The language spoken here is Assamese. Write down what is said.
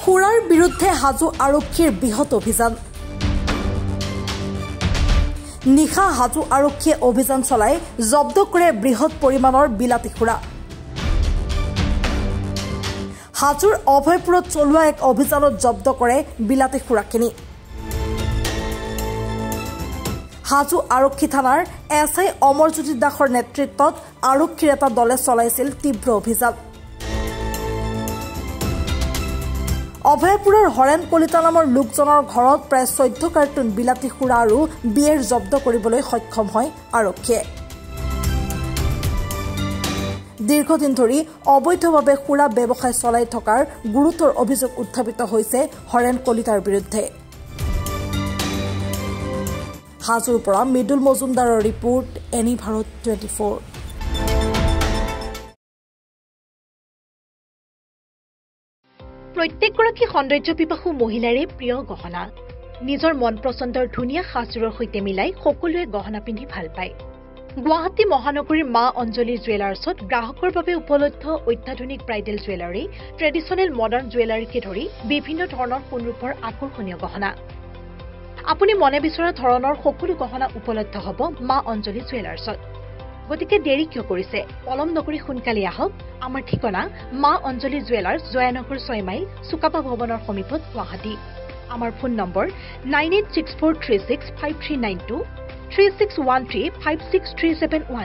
সুৰাৰ বিৰুদ্ধে হাজো আৰক্ষীৰ বৃহৎ অভিযান নিশা হাজো আৰক্ষীয়ে অভিযান চলাই জব্দ কৰে বৃহৎ পৰিমাণৰ বিলাতী সুৰা হাজোৰ অভয়পুৰত চলোৱা এক অভিযানত জব্দ কৰে বিলাতী সুৰাখিনি হাজো আৰক্ষী থানাৰ এছআই অমৰজ্যোতি দাসৰ নেতৃত্বত আৰক্ষীৰ এটা দলে চলাইছিল তীব্ৰ অভিযান অভয়পুৰৰ হৰেণ কলিতা নামৰ লোকজনৰ ঘৰত প্ৰায় 14 কাৰ্টুন বিলাতী সুৰা আৰু বিয়েৰ জব্দ কৰিবলৈ সক্ষম হয় আৰক্ষীয়ে দীৰ্ঘদিন ধৰি অবৈধভাৱে সুৰা ব্যৱসায় চলাই থকাৰ গুৰুতৰ অভিযোগ উত্থাপিত হৈছে হৰেণ কলিতাৰ বিৰুদ্ধে হাজোৰ পৰা মৃদুল মজুমদাৰৰ ৰিপোৰ্ট এনি ভাৰত 24 প্ৰত্যেকগৰাকী সৌন্দৰ্য পিপাসু মহিলাৰে প্ৰিয় গহনা নিজৰ মন পছন্দৰ ধুনীয়া সাজযোৰৰ সৈতে মিলাই সকলোৱে গহনা পিন্ধি ভাল পায় গুৱাহাটী মহানগৰীৰ মা অঞ্জলি জুৱেলাৰ্ছত গ্ৰাহকৰ বাবে উপলব্ধ অত্যাধুনিক ব্ৰাইডেল জুৱেলাৰী ট্ৰেডিশ্যনেল মডাৰ্ণ জুৱেলাৰীকে ধৰি বিভিন্ন ধৰণৰ সোণৰূপৰ আকৰ্ষণীয় গহনা আপুনি মনে বিচৰা ধৰণৰ সকলো গহনা উপলব্ধ হ'ব মা অঞ্জলি জুৱেলাৰ্ছত গতিকে দেৰি কিয় কৰিছে পলম নকৰি সোনকালে আহক আমাৰ ঠিকনা মা অঞ্জলি জুৱেলাৰ্ছ জয়ানগৰ 6 মাইল সুকাপা ভৱনৰ সমীপত গুৱাহাটী আমাৰ ফোন নম্বৰ 9864365392 36135637